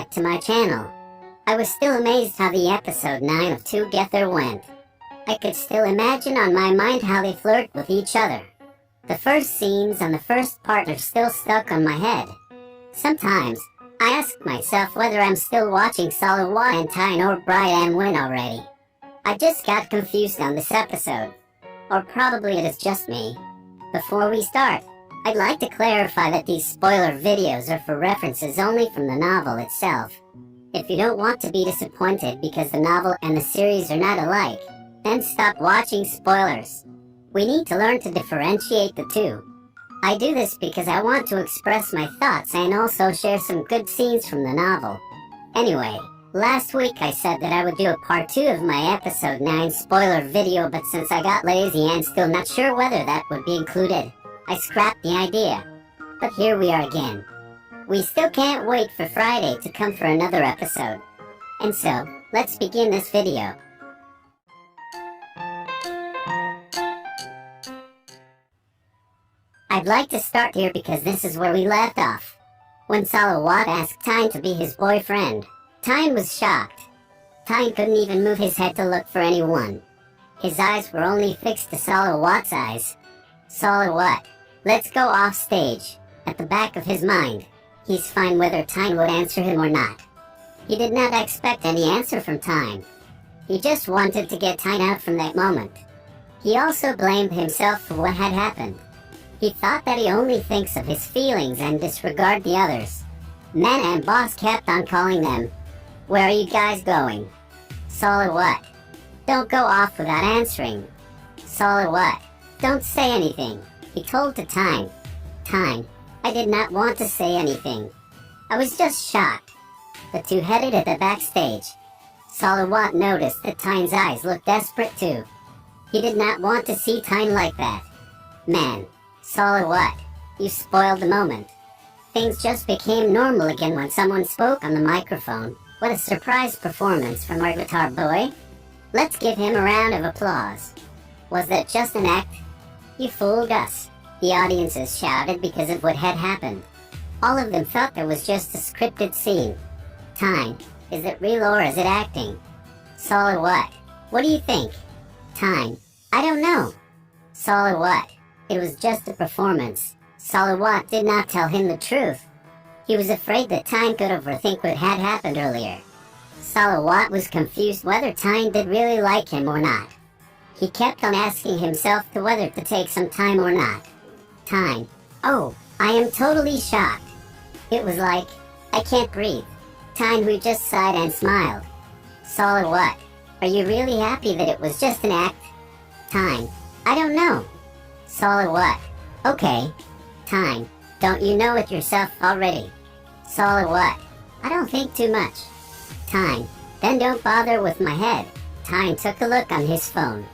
back to my channel. I was still amazed how the episode 9 of 2gether went. I could still imagine on my mind how they flirt with each other. The first scenes on the first part are still stuck on my head. Sometimes, I ask myself whether I'm still watching Salawat and Tyne or Brian win already. I just got confused on this episode. Or probably it is just me. Before we start, I'd like to clarify that these spoiler videos are for references only from the novel itself. If you don't want to be disappointed because the novel and the series are not alike, then stop watching spoilers. We need to learn to differentiate the two. I do this because I want to express my thoughts and also share some good scenes from the novel. Anyway, last week I said that I would do a part 2 of my episode 9 spoiler video, but since I got lazy and still not sure whether that would be included, I scrapped the idea. But here we are again. We still can't wait for Friday to come for another episode. And so, let's begin this video. I'd like to start here because this is where we left off. When Salawat asked Tyne to be his boyfriend, Tyne was shocked. Tyne couldn't even move his head to look for anyone. His eyes were only fixed to Salawat's eyes. Salawat, let's go off stage. At the back of his mind, he's fine whether Tyne would answer him or not. He did not expect any answer from Tyne. He just wanted to get Tyne out from that moment. He also blamed himself for what had happened. He thought that he only thinks of his feelings and disregard the others. Men and boss kept on calling them. Where are you guys going? Salawat, don't go off without answering. Salawat, don't say anything, he told to Tyne. Tyne, I did not want to say anything. I was just shocked. The two headed at the backstage. Salawat noticed that Tyne's eyes looked desperate too. He did not want to see Tyne like that. Man, Salawat, you spoiled the moment. Things just became normal again when someone spoke on the microphone. What a surprise performance from our guitar boy. Let's give him a round of applause. Was that just an act? You fooled us. The audiences shouted because of what had happened. All of them thought there was just a scripted scene. Tyne, is it real or is it acting? Salawat, what do you think? Tyne, I don't know. Salawat, it was just a performance. Salawat did not tell him the truth. He was afraid that Tyne could overthink what had happened earlier. Salawat was confused whether Tyne did really like him or not. He kept on asking himself to whether to take some time or not. Tyne, oh, I am totally shocked. It was like, I can't breathe. Tyne, who just sighed and smiled. Salawat, are you really happy that it was just an act? Tyne, I don't know. Salawat, okay. Tyne, don't you know it yourself already? Salawat, I don't think too much. Tyne, then don't bother with my head. Tyne took a look on his phone.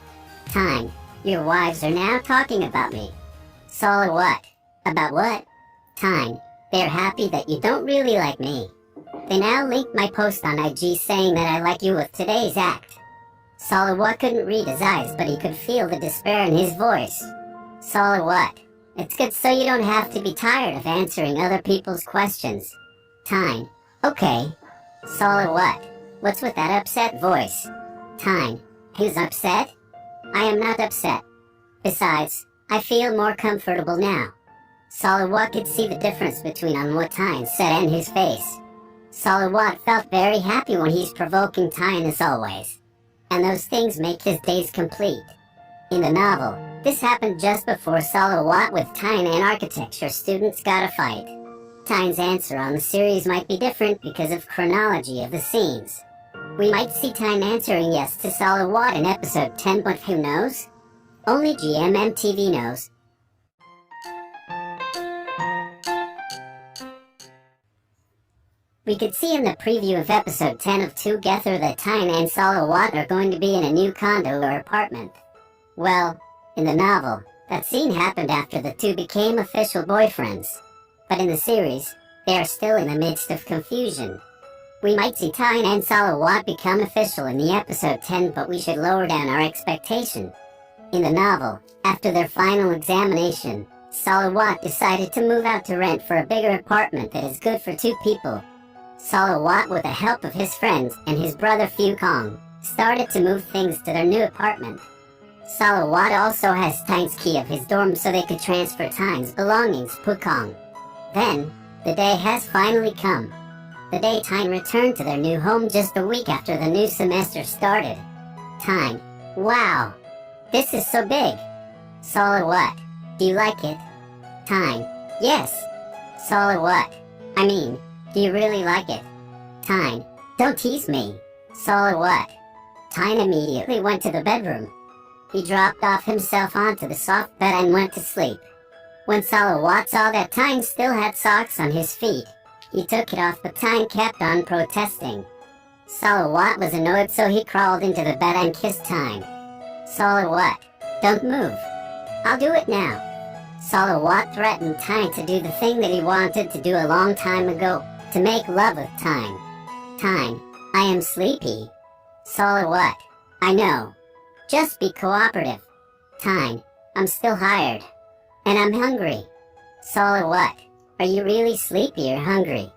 Tyne, your wives are now talking about me. Salawat, about what? Tyne, they're happy that you don't really like me. They now link my post on IG saying that I like you with today's act. Salawat couldn't read his eyes, but he could feel the despair in his voice. Salawat, it's good so you don't have to be tired of answering other people's questions. Tyne, okay. Salawat, what's with that upset voice? Tyne, who's upset? I am not upset. Besides, I feel more comfortable now. Salawat could see the difference between on what Tyne said and his face. Salawat felt very happy when he's provoking Tyne as always. And those things make his days complete. In the novel, this happened just before Salawat with Tyne and architecture students got a fight. Tyne's answer on the series might be different because of chronology of the scenes. We might see Tyne answering yes to Salawat in episode 10, but who knows? Only GMMTV knows. We could see in the preview of episode 10 of 2gether that Tyne and Salawat are going to be in a new condo or apartment. Well, in the novel, that scene happened after the two became official boyfriends. But in the series, they are still in the midst of confusion. We might see Tyne and Salawat become official in the episode 10, but we should lower down our expectation. In the novel, after their final examination, Salawat decided to move out to rent for a bigger apartment that is good for 2 people. Salawat, with the help of his friends and his brother Fukong, started to move things to their new apartment. Salawat also has Tang's key of his dorm so they could transfer Tang's belongings Pukong. Then, the day has finally come. The day Tang returned to their new home just a week after the new semester started. Tang: wow, this is so big. Salawat: do you like it? Tang: yes. Salawat: I mean, do you really like it? Tang: don't tease me. Salawat. Tang immediately went to the bedroom. He dropped off himself onto the soft bed and went to sleep. When Salawat saw that Tang still had socks on his feet, he took it off, but Tang kept on protesting. Salawat was annoyed, so he crawled into the bed and kissed Tang. Salawat: don't move. I'll do it now. Salawat threatened Tang to do the thing that he wanted to do a long time ago, to make love with Tang. Tang: I am sleepy. Salawat: I know. Just be cooperative. Tang: I'm still tired. And I'm hungry. Salawat: are you really sleepy or hungry?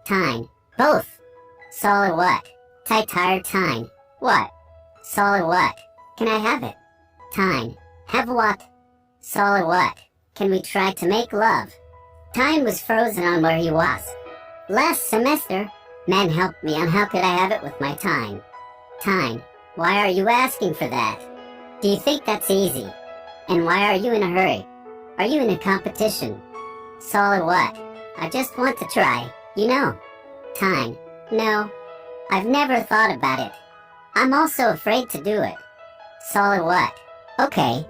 Tang: both. Salawat: tired Tang: what? Salawat: can I have it? Tang: have what? Salawat: can we try to make love? Tang was frozen on where he was. Last semester, man helped me on how could I have it with my Tang. Tang: why are you asking for that? Do you think that's easy? And why are you in a hurry? Are you in a competition? Salawat: I just want to try, you know. Tang: no, I've never thought about it. I'm also afraid to do it. Salawat: okay.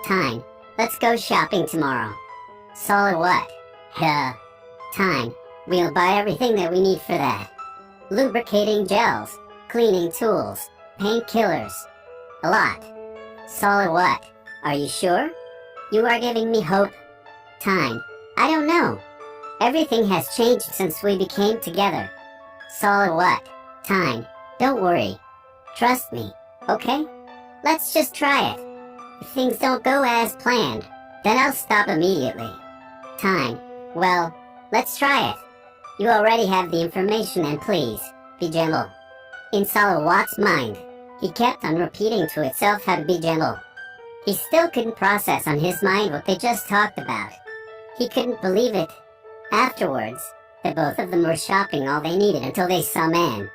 Tang: let's go shopping tomorrow. Salawat: huh. Tang: we'll buy everything that we need for that. Lubricating gels, cleaning tools, painkillers. A lot. Salawat: are you sure? You are giving me hope. Tang: I don't know. Everything has changed since we became together. Salawat: Tang: don't worry. Trust me, okay? Let's just try it. If things don't go as planned, then I'll stop immediately. Tang: well, let's try it. You already have the information, and please, be gentle. In Salawat's mind, he kept on repeating to itself how to be gentle. He still couldn't process on his mind what they just talked about. He couldn't believe it. Afterwards, the both of them were shopping all they needed until they saw Man.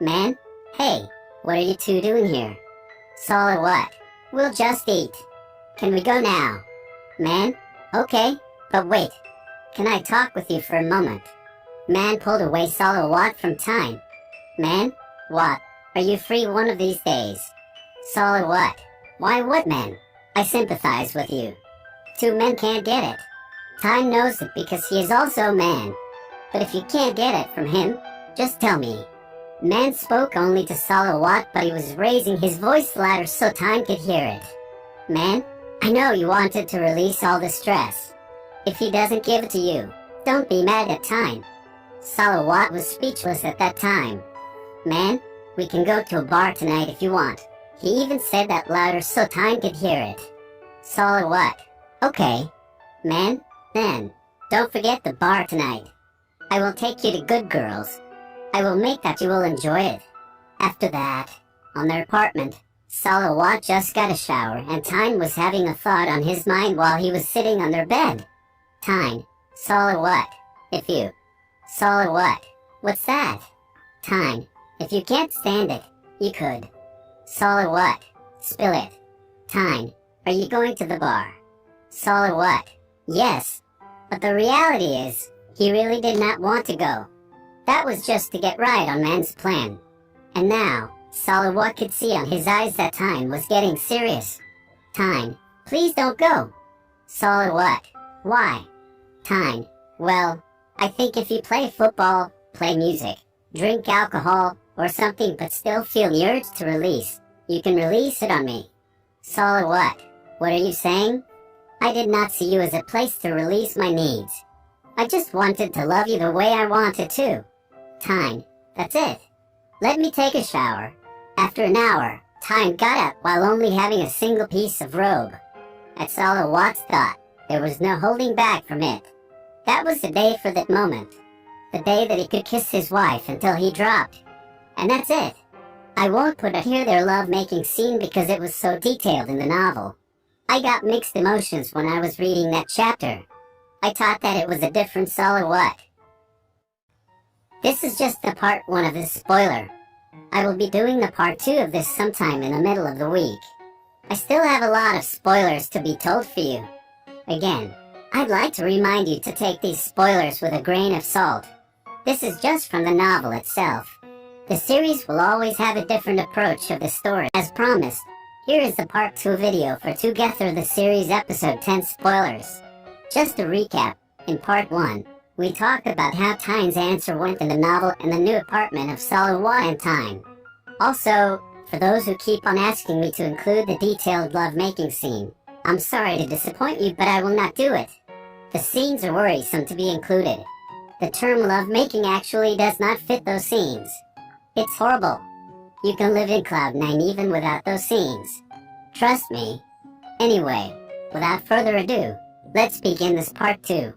Man? Hey, what are you two doing here? Salawat: we'll just eat. Can we go now? Man: okay, but wait. Can I talk with you for a moment? Man pulled away Salawat from Tang. Man: what? Are you free one of these days? Salawat: why what, man? I sympathize with you. Two men can't get it. Tang knows it because he is also Man. But if you can't get it from him, just tell me. Man spoke only to Salawat, but he was raising his voice louder so Tang could hear it. Man, I know you wanted to release all the stress. If he doesn't give it to you, don't be mad at Tang. Salawat was speechless at that time. Man, we can go to a bar tonight if you want. He even said that louder so Tang could hear it. Salawat: okay. Man, then, don't forget the bar tonight. I will take you to Good Girls. I will make that you will enjoy it. After that, on their apartment, Salawat just got a shower, and Tang was having a thought on his mind while he was sitting on their bed. Tang: Salawat, if you... Salawat: what's that? Tang: if you can't stand it, you could. Salawat: spill it. Tang: are you going to the bar? Salawat: yes. But the reality is, he really did not want to go. That was just to get right on Man's plan. And now, Salawat could see on his eyes that Tang was getting serious. Tang: please don't go. Salawat: why? Tang: well, I think if you play football, play music, drink alcohol, or something but still feel the urge to release, you can release it on me. Salawat: what are you saying? I did not see you as a place to release my needs. I just wanted to love you the way I wanted to. Tang: that's it. Let me take a shower. After an hour, Tang got up while only having a single piece of robe. At Salawat's thought, there was no holding back from it. That was the day for that moment. The day that he could kiss his wife until he dropped. And that's it. I won't put here their love-making scene because it was so detailed in the novel. I got mixed emotions when I was reading that chapter. I thought that it was a different Saul what. This is just the part 1 of this spoiler. I will be doing the part 2 of this sometime in the middle of the week. I still have a lot of spoilers to be told for you. Again, I'd like to remind you to take these spoilers with a grain of salt. This is just from the novel itself. The series will always have a different approach of the story. As promised, here is the part 2 video for 2gether the series episode 10 spoilers. Just to recap, in part 1, we talked about how Tyne's answer went in the novel and the new apartment of Salawa and Tyne. Also, for those who keep on asking me to include the detailed love-making scene, I'm sorry to disappoint you, but I will not do it. The scenes are worrisome to be included. The term love-making actually does not fit those scenes. It's horrible. You can live in Cloud 9 even without those scenes. Trust me. Anyway, without further ado, let's begin this part 2.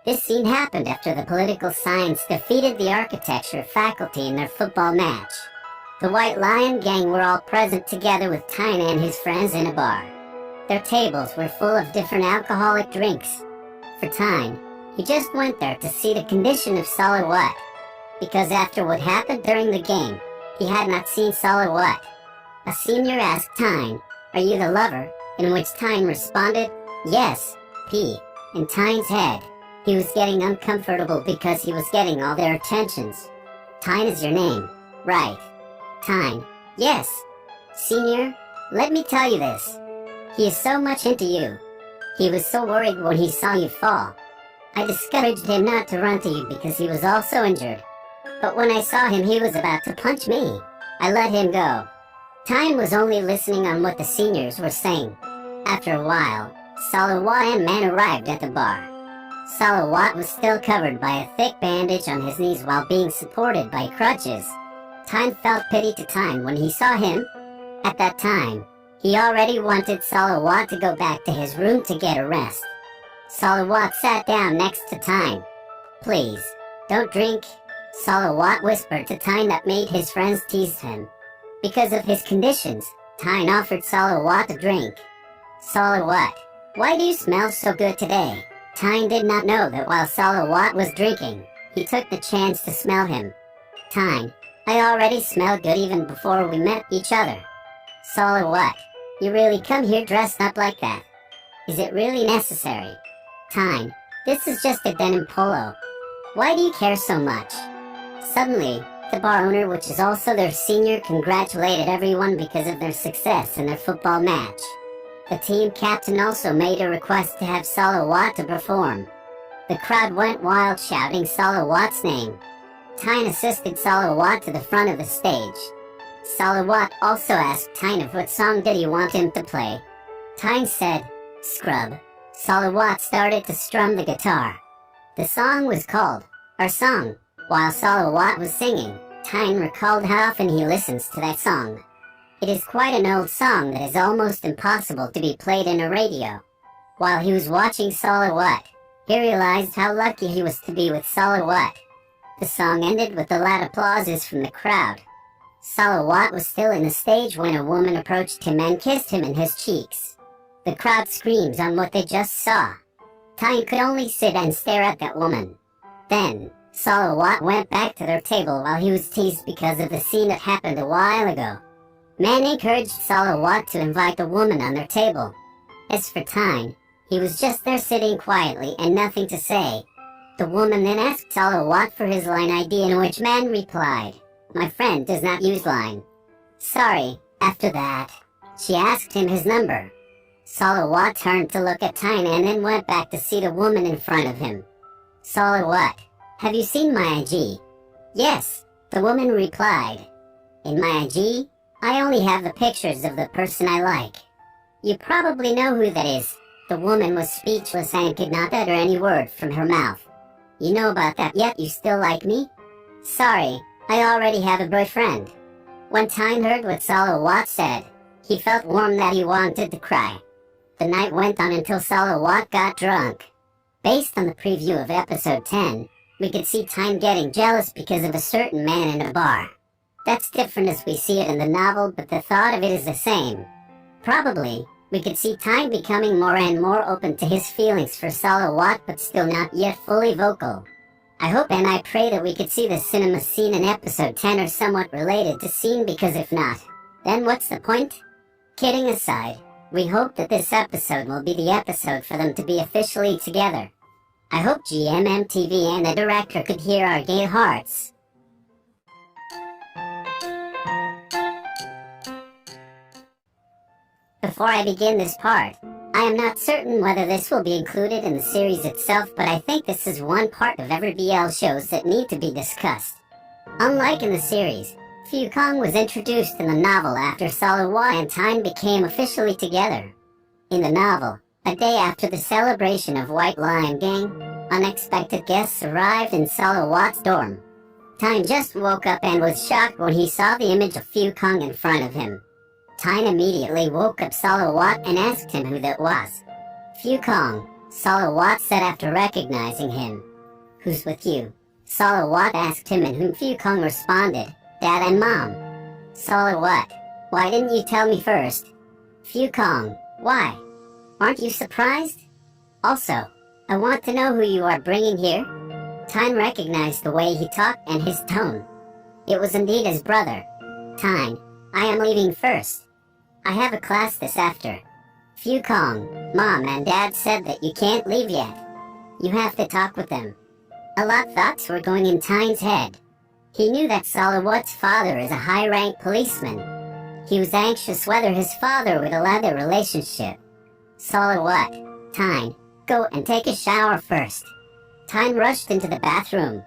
This scene happened after the political science defeated the architecture faculty in their football match. The White Lion gang were all present together with Tyne and his friends in a bar. Their tables were full of different alcoholic drinks. For Tyne, he just went there to see the condition of Salawat, because after what happened during the game, he had not seen Salawat. A senior asked Tyne, "Are you the lover?" In which Tyne responded, "Yes, P." In Tyne's head, he was getting uncomfortable because he was getting all their attentions. "Tyne is your name, right?" Tyne, "Yes." "Senior, let me tell you this. He is so much into you. He was so worried when he saw you fall. I discouraged him not to run to you because he was also injured. But when I saw him, he was about to punch me. I let him go." Tyne was only listening on what the seniors were saying. After a while, Salawat and man arrived at the bar. Salawat was still covered by a thick bandage on his knees while being supported by crutches. Tyne felt pity to Tyne when he saw him. At that time, he already wanted Salawat to go back to his room to get a rest. Salawat sat down next to Tyne. "Please, don't drink," Salawat whispered to Tyne that made his friends tease him. Because of his conditions, Tyne offered Salawat a drink. "Salawat, why do you smell so good today?" Tyne did not know that while Salawat was drinking, he took the chance to smell him. "Tyne, I already smelled good even before we met each other." "Salawat, you really come here dressed up like that? Is it really necessary?" "Tyne, this is just a denim polo. Why do you care so much?" Suddenly, the bar owner, which is also their senior, congratulated everyone because of their success in their football match. The team captain also made a request to have Salawat to perform. The crowd went wild shouting Salawat's name. Tyne assisted Salawat to the front of the stage. Salawat also asked Tyne what song did he want him to play. Tyne said, "Scrub." Salawat started to strum the guitar. The song was called Our Song. While Salawat was singing, Tyne recalled how often he listens to that song. It is quite an old song that is almost impossible to be played in a radio. While he was watching Salawat, he realized how lucky he was to be with Salawat. The song ended with the loud applauses from the crowd. Salawat was still in the stage when a woman approached him and kissed him in his cheeks. The crowd screamed on what they just saw. Tyne could only sit and stare at that woman. Then, Salawat went back to their table while he was teased because of the scene that happened a while ago. Man encouraged Salawat to invite the woman on their table. As for Tyne, he was just there sitting quietly and nothing to say. The woman then asked Salawat for his line ID, in which man replied, "My friend does not use line." "Sorry." After that, she asked him his number. Salawat turned to look at Tyne and then went back to see the woman in front of him. "Salawat, have you seen my IG?" "Yes," the woman replied. "In my IG, I only have the pictures of the person I like." "You probably know who that is." The woman was speechless and could not utter any word from her mouth. "You know about that, yet you still like me?" "Sorry, I already have a boyfriend." When Tyne heard what Salawat said, he felt warm that he wanted to cry. The night went on until Salawat got drunk. Based on the preview of episode 10, we could see Time getting jealous because of a certain man in a bar. That's different as we see it in the novel, but the thought of it is the same. Probably, we could see Time becoming more and more open to his feelings for Salawat, but still not yet fully vocal. I hope and I pray that we could see the cinema scene in episode 10 or somewhat related to scene, because if not, then what's the point? Kidding aside, we hope that this episode will be the episode for them to be officially together. I hope GMMTV and the director could hear our gay hearts. Before I begin this part, I am not certain whether this will be included in the series itself, but I think this is one part of every BL shows that need to be discussed. Unlike in the series, Fukong was introduced in the novel after Salawat and Time became officially together. In the novel, a day after the celebration of White Lion Gang, unexpected guests arrived in Salawat's dorm. Time just woke up and was shocked when he saw the image of Fukong in front of him. Time immediately woke up Salawat and asked him who that was. Fukong, Salawat said after recognizing him. Who's with you? Salawat asked him, and whom Fukong responded, Dad and Mom. Salawat, why didn't you tell me first? Fukong, why? Aren't you surprised? Also, I want to know who you are bringing here. Time recognized the way he talked and his tone. It was indeed his brother. Time, I am leaving first. I have a class this after. Fukong, Mom and Dad said that you can't leave yet. You have to talk with them. A lot of thoughts were going in Time's head. He knew that Salawat's father is a high-ranked policeman. He was anxious whether his father would allow their relationship. Salawat, Time, go and take a shower first. Time rushed into the bathroom.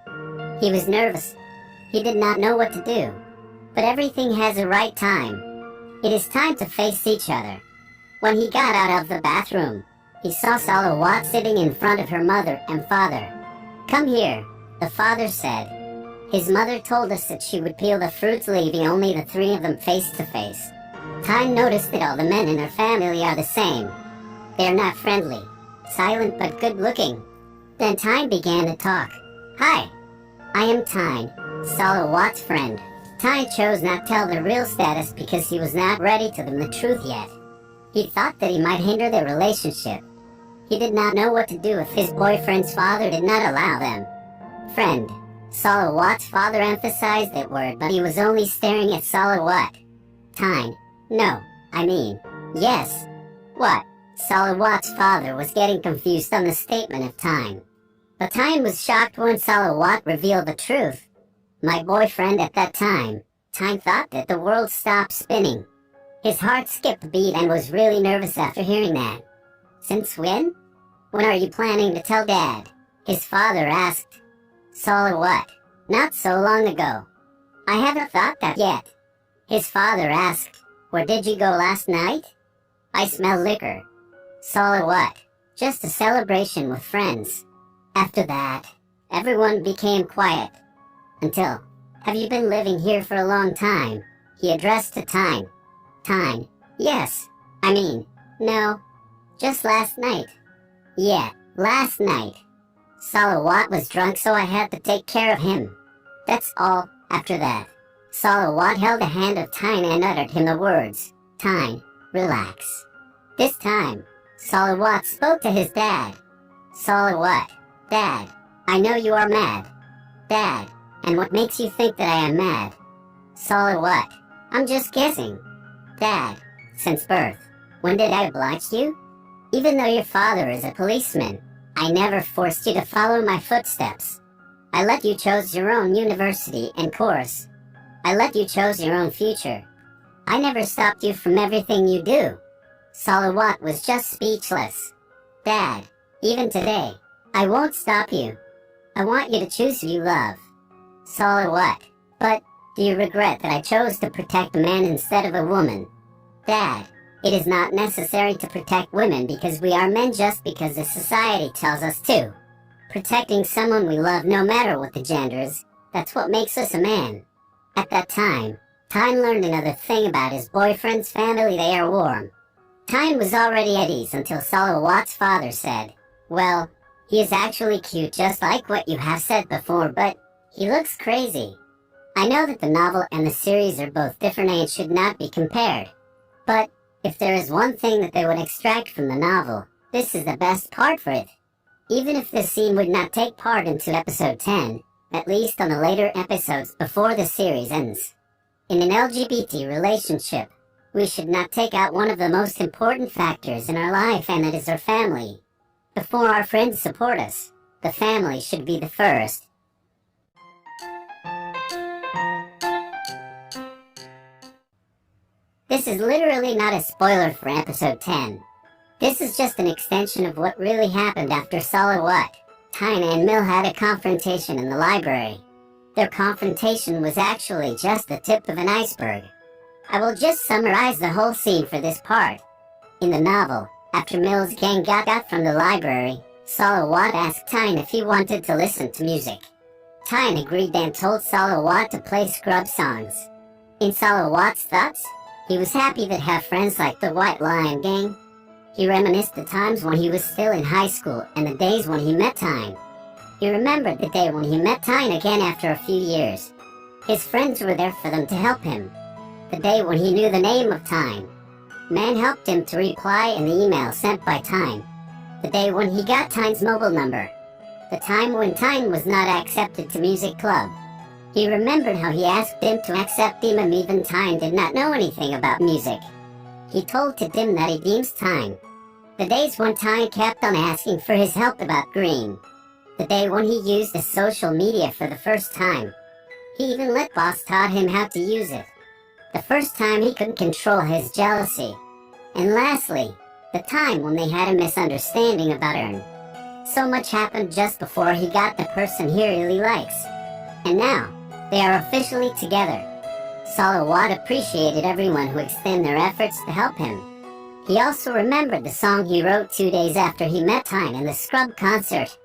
He was nervous. He did not know what to do. But everything has a right time. It is time to face each other. When he got out of the bathroom, he saw Salawat sitting in front of her mother and father. Come here, the father said. His mother told us that she would peel the fruits, leaving only the three of them face to face. Time noticed that all the men in her family are the same. They are not friendly, silent but good looking. Then Time began to talk. Hi, I am Time, Salawat's friend. Time chose not to tell the real status because he was not ready to tell them the truth yet. He thought that he might hinder their relationship. He did not know what to do if his boyfriend's father did not allow them. Friend. Salawat's father emphasized that word, but he was only staring at Salawat. Time. No, I mean, yes. What? Salawat's father was getting confused on the statement of Time. But Time was shocked when Salawat revealed the truth. My boyfriend at that time. Time thought that the world stopped spinning. His heart skipped a beat and was really nervous after hearing that. Since when? When are you planning to tell Dad? His father asked. Salawat. Not so long ago. I haven't thought that yet. His father asked. Where did you go last night? I smell liquor. Salawat. Just a celebration with friends. After that, everyone became quiet. Until, have you been living here for a long time? He addressed to Time. Time. Yes. I mean, no. Just last night. Yeah, last night. Salawat was drunk, so I had to take care of him. That's all. After that, Salawat held the hand of Time and uttered him the words, Time, relax. This time, Salawat spoke to his dad. Salawat, Dad, I know you are mad. Dad, and what makes you think that I am mad? Salawat, I'm just guessing. Dad, since birth, when did I oblige you? Even though your father is a policeman, I never forced you to follow my footsteps. I let you choose your own university and course. I let you choose your own future. I never stopped you from everything you do. Salawat was just speechless. Dad, even today, I won't stop you. I want you to choose who you love. Salawat, but do you regret that I chose to protect a man instead of a woman? Dad, it is not necessary to protect women because we are men just because the society tells us to. Protecting someone we love no matter what the gender is, that's what makes us a man. At that time, Time learned another thing about his boyfriend's family. They are warm. Time was already at ease until Salawat's father said, "Well, he is actually cute just like what you have said before, but he looks crazy. I know that the novel and the series are both different and should not be compared. But if there is one thing that they would extract from the novel, this is the best part for it. Even if this scene would not take part into episode 10, at least on the later episodes before the series ends. In an LGBT relationship, we should not take out one of the most important factors in our life, and that is our family. Before our friends support us, the family should be the first." This is literally not a spoiler for episode 10. This is just an extension of what really happened after Salawat, Tyne and Mill had a confrontation in the library. Their confrontation was actually just the tip of an iceberg. I will just summarize the whole scene for this part. In the novel, after Mill's gang got out from the library, Salawat asked Tyne if he wanted to listen to music. Tyne agreed and told Salawat to play Scrub songs. In Salawat's thoughts, he was happy to have friends like the White Lion Gang. He reminisced the times when he was still in high school and the days when he met Tyne. He remembered the day when he met Tyne again after a few years. His friends were there for them to help him. The day when he knew the name of Tyne. Man helped him to reply in the email sent by Tyne. The day when he got Tyne's mobile number. The time when Tyne was not accepted to music club. He remembered how he asked Dim to accept him and even Tyne did not know anything about music. He told to Dim that he deems Tyne. The days when Tyne kept on asking for his help about Green. The day when he used the social media for the first time. He even let Boss taught him how to use it. The first time he couldn't control his jealousy. And lastly, the time when they had a misunderstanding about Ern. So much happened just before he got the person he really likes. And now, they are officially together. Salawat appreciated everyone who extended their efforts to help him. He also remembered the song he wrote 2 days after he met Tyne in the Scrub concert.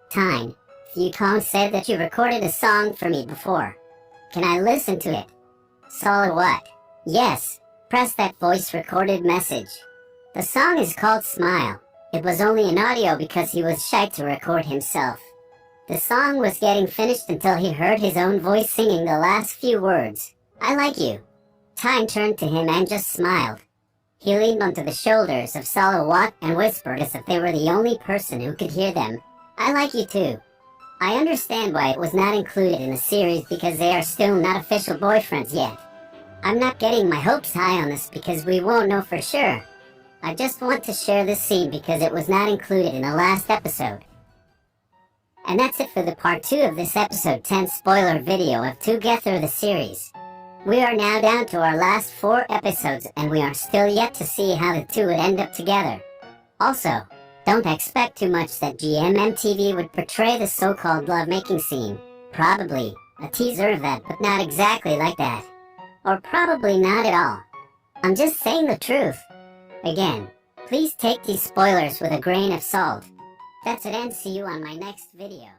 "Tyne, Yukon said that you recorded a song for me before. Can I listen to it?" Salawat: "Yes, press that voice recorded message." The song is called Smile. It was only an audio because he was shy to record himself. The song was getting finished until he heard his own voice singing the last few words. "I like you." Tyne turned to him and just smiled. He leaned onto the shoulders of Salawat and whispered as if they were the only person who could hear them, "I like you too." I understand why it was not included in the series because they are still not official boyfriends yet. I'm not getting my hopes high on this because we won't know for sure. I just want to share this scene because it was not included in the last episode. And that's it for the part 2 of this episode 10 spoiler video of 2gether the series. We are now down to our last 4 episodes and we are still yet to see how the two would end up together. Also, don't expect too much that GMMTV would portray the so-called lovemaking scene. Probably a teaser of that, but not exactly like that. Or probably not at all. I'm just saying the truth. Again, please take these spoilers with a grain of salt. That's it and see you on my next video.